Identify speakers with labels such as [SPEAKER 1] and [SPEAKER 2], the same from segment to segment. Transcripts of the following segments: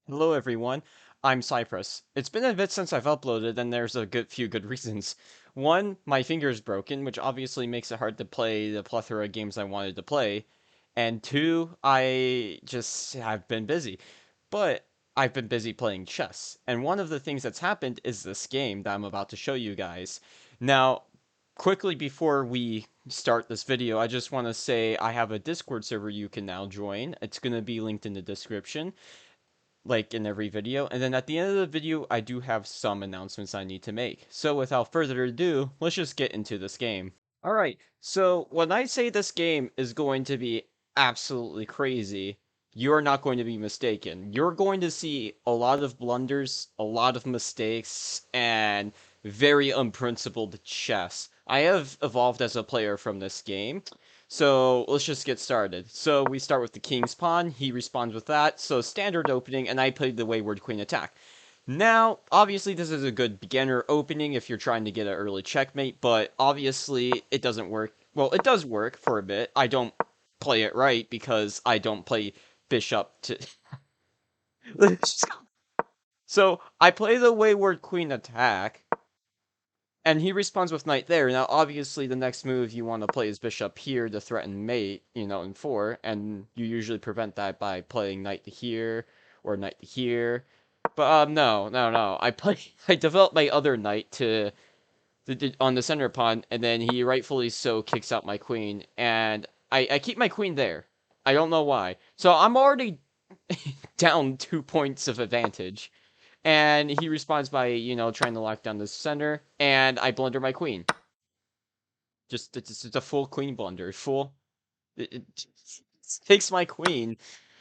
[SPEAKER 1] Hello everyone, I'm Cypress. It's been a bit since I've uploaded and there's a few good reasons. One, my finger's broken, which obviously makes it hard to play the plethora of games I wanted to play. And two, I just have been busy. But I've been busy playing chess. And one of the things that's happened is this game that I'm about to show you guys. Now, quickly before we start this video, I just want to say I have a Discord server you can now join. It's going to be linked in the description like in every video. And then at the end of the video, I do have some announcements I need to make. So without further ado, let's just get into this game. All right. So when I say this game is going to be absolutely crazy, you're not going to be mistaken. You're going to see a lot of blunders, a lot of mistakes, and very unprincipled chess. I have evolved as a player from this game, so let's just get started. So we start with the king's pawn. He responds with that. So standard opening, and I played the wayward queen attack. Now, obviously, this is a good beginner opening if you're trying to get an early checkmate, but obviously, it doesn't work. Well, it does work for a bit. I don't play it right because I don't play bishop to. So I play the wayward queen attack, and he responds with knight there. Now, obviously, the next move you want to play is bishop here to threaten mate, in 4, and you usually prevent that by playing knight to here or knight to here. But no, no, no. I developed my other knight on the center pawn, and then he rightfully so kicks out my queen, and I keep my queen there. I don't know why. So I'm already down 2 points of advantage. And he responds by, trying to lock down the center, and I blunder my queen. Just it's a full queen blunder. Full. It takes my queen.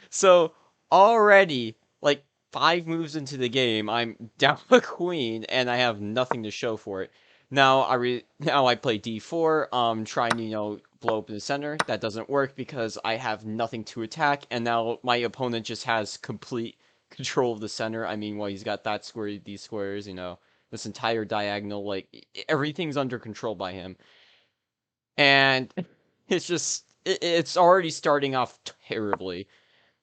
[SPEAKER 1] So already, like 5 moves into the game, I'm down a queen, and I have nothing to show for it. Now I play d4, trying to blow up in the center. That doesn't work because I have nothing to attack, and now my opponent just has complete control of the center. I mean, well, he's got that square, these squares, this entire diagonal, like everything's under control by him, and it's already starting off terribly.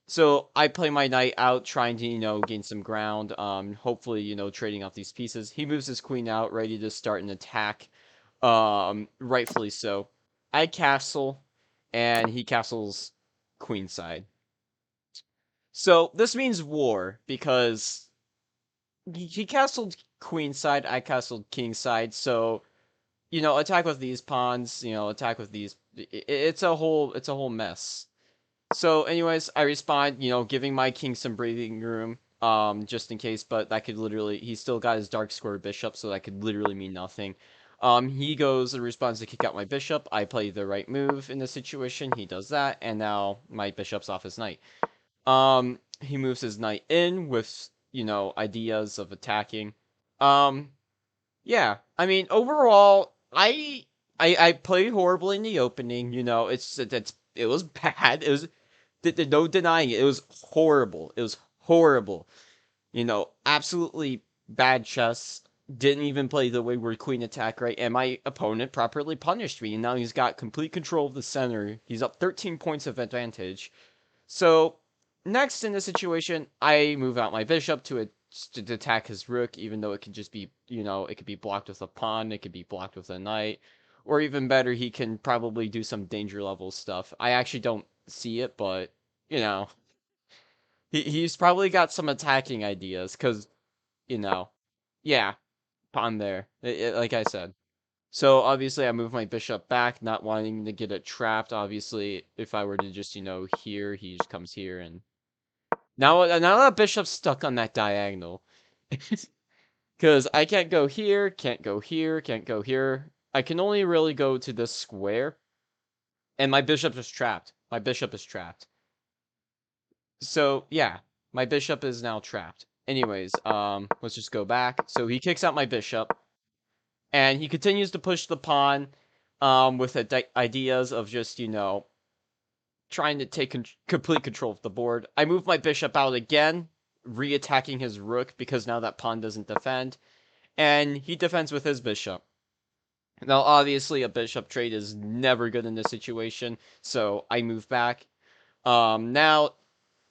[SPEAKER 1] So I play my knight out, trying to, gain some ground. Hopefully, trading off these pieces. He moves his queen out, ready to start an attack. Rightfully so. I castle, and he castles queenside. So this means war because he castled queenside, I castled kingside. So attack with these pawns, attack with these. It's a whole mess. So, anyways, I respond, giving my king some breathing room, just in case, but that could literally, he still got his dark square bishop, so that could literally mean nothing. He goes and responds to kick out my bishop. I play the right move in this situation. He does that, and now my bishop's off his knight. He moves his knight in with, ideas of attacking. Um, yeah, I mean, overall, I played horribly in the opening. It was bad. It was no denying it. It was horrible. It was horrible. Absolutely bad chess. Didn't even play the wayward queen attack right, and my opponent properly punished me. And now he's got complete control of the center. He's up 13 points of advantage. So next in this situation, I move out my bishop to attack his rook, even though it could just be, it could be blocked with a pawn, it could be blocked with a knight, or even better, he can probably do some danger level stuff. I actually don't see it, but you know, he's probably got some attacking ideas, cause you know, yeah, pawn there, like I said. So obviously, I move my bishop back, not wanting to get it trapped. Obviously, if I were to just, here, he just comes here, and now that bishop's stuck on that diagonal. Because I can't go here, can't go here, can't go here. I can only really go to this square, and my bishop is trapped. My bishop is trapped. So, yeah, my bishop is now trapped. Anyways, let's just go back. So he kicks out my bishop, and he continues to push the pawn, with ideas of just, trying to take complete control of the board. I move my bishop out again, re-attacking his rook because now that pawn doesn't defend, and he defends with his bishop. Now, obviously, a bishop trade is never good in this situation, so I move back. Now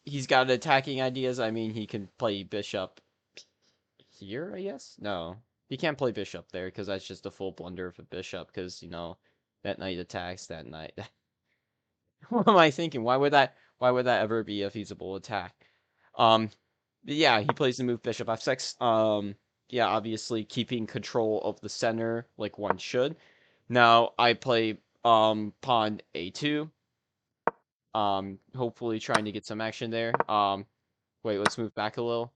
[SPEAKER 1] he's got attacking ideas. I mean, he can play bishop here, I guess? No. He can't play bishop there because that's just a full blunder of a bishop because, that knight attacks that knight. What am I thinking? Why would that ever be a feasible attack? Um but yeah, he plays the move bishop f6. Yeah, obviously keeping control of the center like one should. Now I play pawn a2. Hopefully trying to get some action there. Wait, let's move back a little.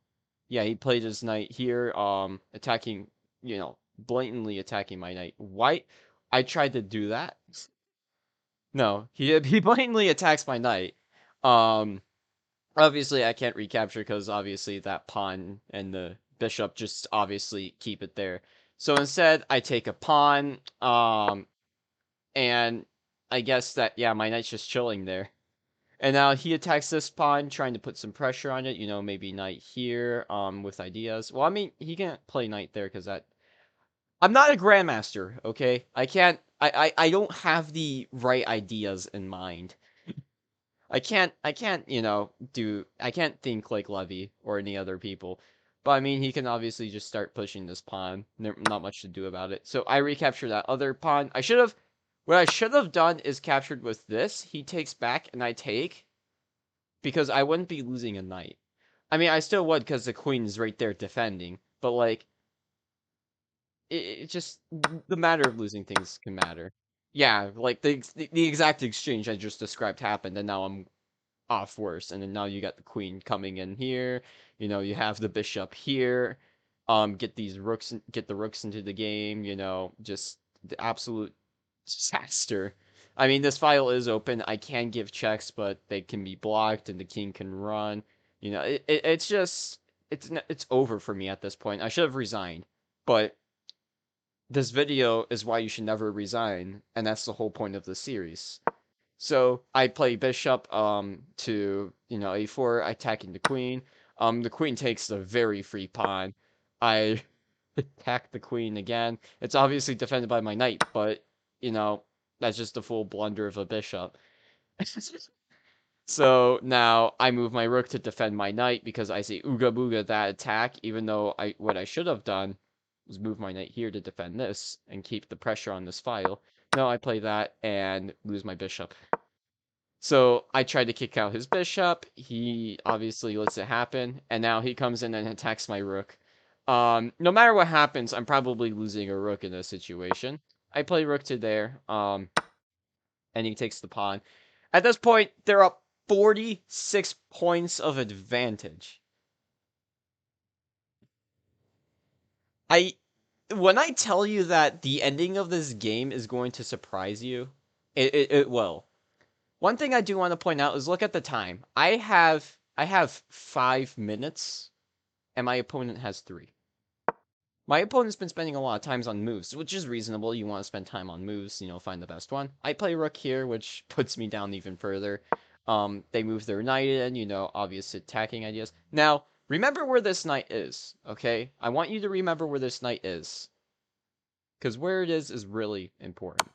[SPEAKER 1] Yeah, he played his knight here, attacking, blatantly attacking my knight. Why? I tried to do that. No, he blatantly attacks my knight. Um, Obviously I can't recapture because obviously that pawn and the bishop just obviously keep it there. So instead, I take a pawn, and I guess that yeah, my knight's just chilling there. And now he attacks this pawn, trying to put some pressure on it. Maybe knight here, with ideas. Well, I mean, he can't play knight there because that. I'm not a grandmaster, okay? I can't. I don't have the right ideas in mind. I can't, I can't think like Levy or any other people. But I mean, he can obviously just start pushing this pawn. Not much to do about it. So I recapture that other pawn. What I should have done is captured with this. He takes back and I take because I wouldn't be losing a knight. I mean, I still would because the queen is right there defending. But like, it just the matter of losing things can matter. Yeah, like the exact exchange I just described happened, and now I'm off worse. And then now you got the queen coming in here. You have the bishop here. Get the rooks into the game. Just the absolute disaster. I mean, this file is open. I can give checks, but they can be blocked, and the king can run. It's just it's over for me at this point. I should have resigned, but this video is why you should never resign, and that's the whole point of the series. So I play bishop to a4, attacking the queen. The queen takes the very free pawn. I attack the queen again. It's obviously defended by my knight, but you know that's just a full blunder of a bishop. So now I move my rook to defend my knight because I say ooga booga that attack, even though what I should have done was move my knight here to defend this and keep the pressure on this file. No, I play that and lose my bishop. So I tried to kick out his bishop. He obviously lets it happen, and now he comes in and attacks my rook. No matter what happens, I'm probably losing a rook in this situation. I play rook to there, and he takes the pawn. At this point, they're up 46 points of advantage. I when I tell you that the ending of this game is going to surprise you, it will. One thing I do want to point out is look at the time. I have 5 minutes, and my opponent has 3. My opponent's been spending a lot of times on moves, which is reasonable. You want to spend time on moves, find the best one. I play rook here, which puts me down even further. They move their knight in, obvious attacking ideas. Now, remember where this knight is, okay? I want you to remember where this knight is, because where it is really important.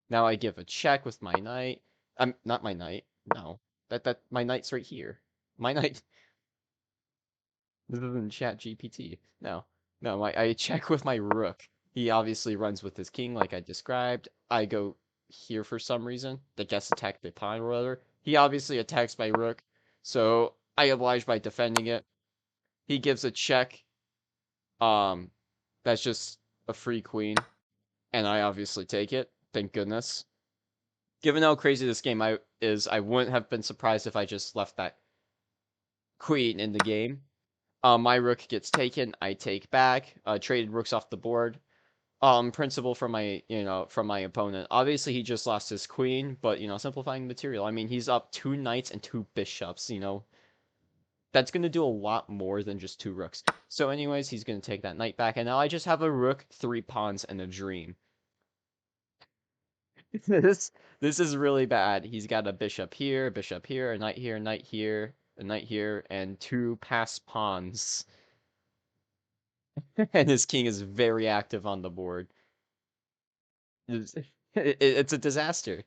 [SPEAKER 1] Now I give a check with my knight. Not my knight. No, that my knight's right here. My knight. This isn't Chat GPT. No, no. I check with my rook. He obviously runs with his king, like I described. I go here for some reason. The guest attacked the pawn or whatever. He obviously attacks my rook, so I oblige by defending it. He gives a check. Um, that's just a free queen, and I obviously take it. Thank goodness. Given how crazy this game is, I wouldn't have been surprised if I just left that queen in the game. My rook gets taken. I take back. Traded rooks off the board. Principle from my opponent. Obviously, he just lost his queen, but simplifying the material. I mean, he's up 2 knights and 2 bishops. That's gonna do a lot more than just 2 rooks. So, anyways, he's gonna take that knight back, and now I just have a rook, 3 pawns, and a dream. This this is really bad. He's got a bishop here, a knight here, a knight here, a knight here, and 2 passed pawns. And his king is very active on the board. It's, it's a disaster.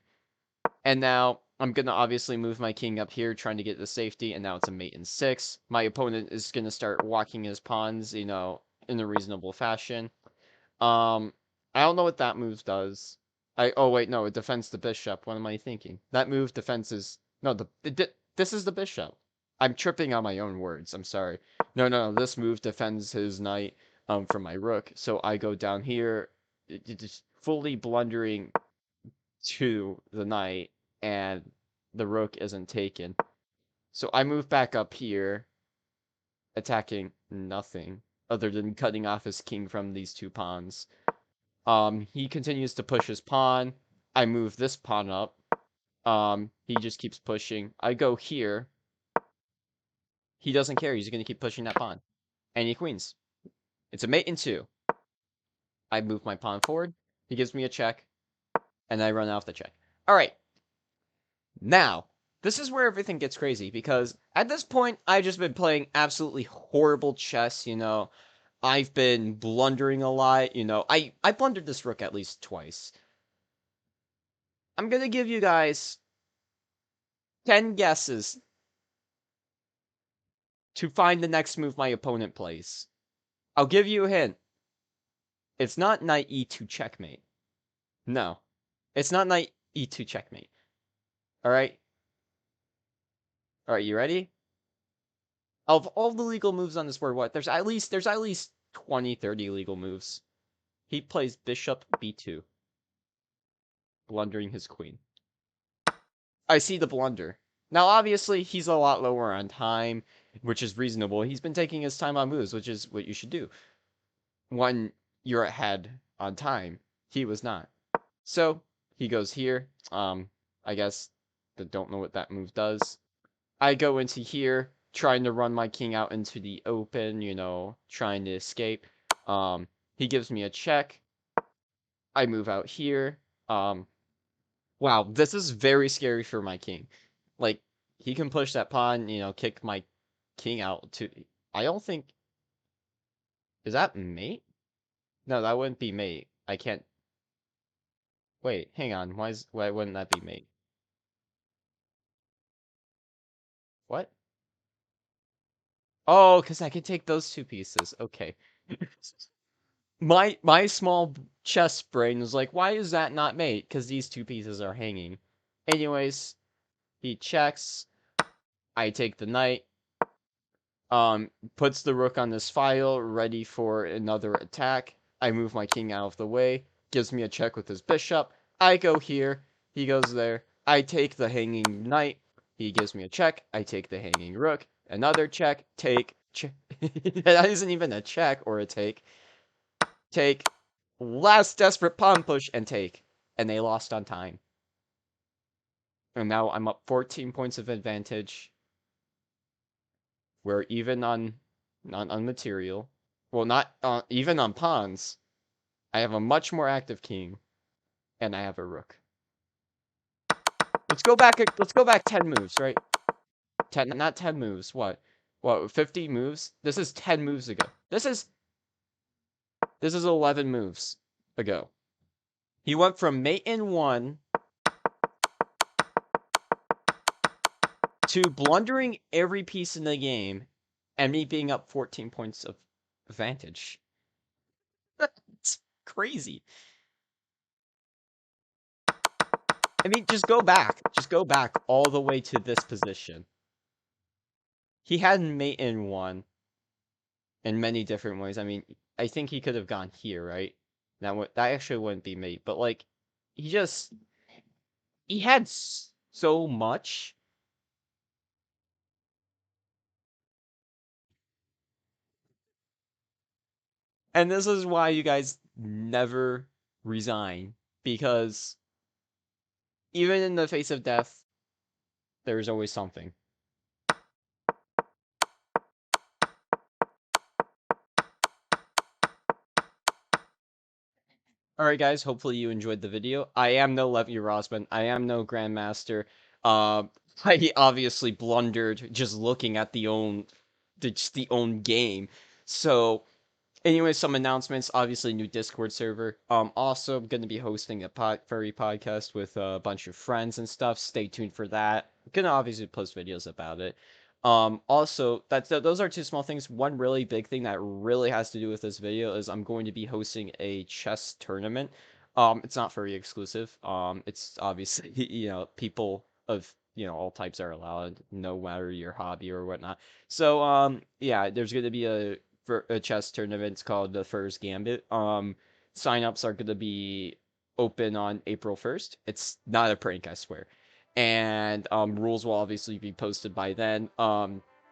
[SPEAKER 1] And now I'm gonna obviously move my king up here, trying to get the safety, and now it's a mate in 6. My opponent is gonna start walking his pawns, in a reasonable fashion. Um, I don't know what that move does. Oh wait, no, it defends the bishop. What am I thinking? That move defenses. No, this is the bishop. I'm tripping on my own words. I'm sorry. No. This move defends his knight from my rook. So I go down here, just fully blundering to the knight, and the rook isn't taken. So I move back up here, attacking nothing other than cutting off his king from these two pawns. He continues to push his pawn. I move this pawn up. He just keeps pushing. I go here. He doesn't care. He's gonna keep pushing that pawn. And he queens. It's a mate in 2. I move my pawn forward. He gives me a check, and I run off the check. All right. Now, this is where everything gets crazy because at this point, I've just been playing absolutely horrible chess. I've been blundering a lot. I blundered this rook at least twice. I'm gonna give you guys 10 guesses to find the next move my opponent plays. I'll give you a hint. It's not knight e2 checkmate. No. It's not knight e2 checkmate. Alright? Alright, you ready? Of all the legal moves on this board, what? There's at least 20, 30 legal moves. He plays bishop b2, blundering his queen. I see the blunder. Now, obviously, he's a lot lower on time, which is reasonable. He's been taking his time on moves, which is what you should do when you're ahead on time. He was not. So he goes here. I guess I don't know what that move does. I go into here, trying to run my king out into the open, trying to escape. He gives me a check. I move out here. Wow, this is very scary for my king. Like, he can push that pawn, kick my king out to. I don't think. Is that mate? No, that wouldn't be mate. I can't. Wait, hang on. Why wouldn't that be mate? What? Oh, because I can take those two pieces. Okay. My small chess brain was like, why is that not mate? Because these two pieces are hanging. Anyways, he checks. I take the knight. Puts the rook on this file, ready for another attack. I move my king out of the way. Gives me a check with his bishop. I go here. He goes there. I take the hanging knight. He gives me a check. I take the hanging rook. Another check. Take. That isn't even a check or a take. Take. Last desperate pawn push and take. And they lost on time. And now I'm up 14 points of advantage. We're even on material. Well, not even on pawns. I have a much more active king, and I have a rook. Let's go back. Let's go back 10 moves, right? 10, not 10 moves. What? 50 moves? This is 10 moves ago. This is 11 moves ago. He went from mate in 1 to blundering every piece in the game, and me being up 14 points of advantage. That's crazy. I mean, just go back. Just go back all the way to this position. He had mate in 1 in many different ways. I mean, I think he could have gone here, right? That actually wouldn't be mate, but like, he just he had so much. And this is why you guys never resign, because even in the face of death, there's always something. Alright guys, hopefully you enjoyed the video. I am no Levy Rosman. I am no Grandmaster. Uh, I obviously blundered just looking at just the own game. So, Anyway, some announcements. Obviously, new Discord server. Also going to be hosting a furry podcast with a bunch of friends and stuff. Stay tuned for that. Gonna obviously post videos about it. Also, those are two small things. One really big thing that really has to do with this video is I'm going to be hosting a chess tournament. It's not furry exclusive. It's obviously people of all types are allowed, no matter your hobby or whatnot. So yeah, there's going to be for a chess tournament. It's called the First Gambit. Signups are gonna be open on April 1st. It's not a prank, I swear. And rules will obviously be posted by then.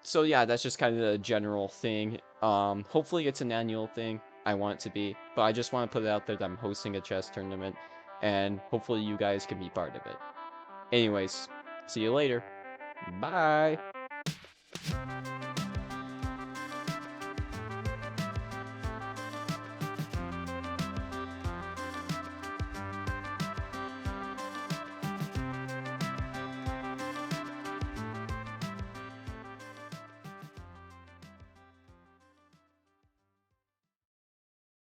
[SPEAKER 1] So yeah, that's just kind of the general thing. Hopefully it's an annual thing. I want it to be, but I just want to put it out there that I'm hosting a chess tournament, and hopefully you guys can be part of it. Anyways, see you later. Bye.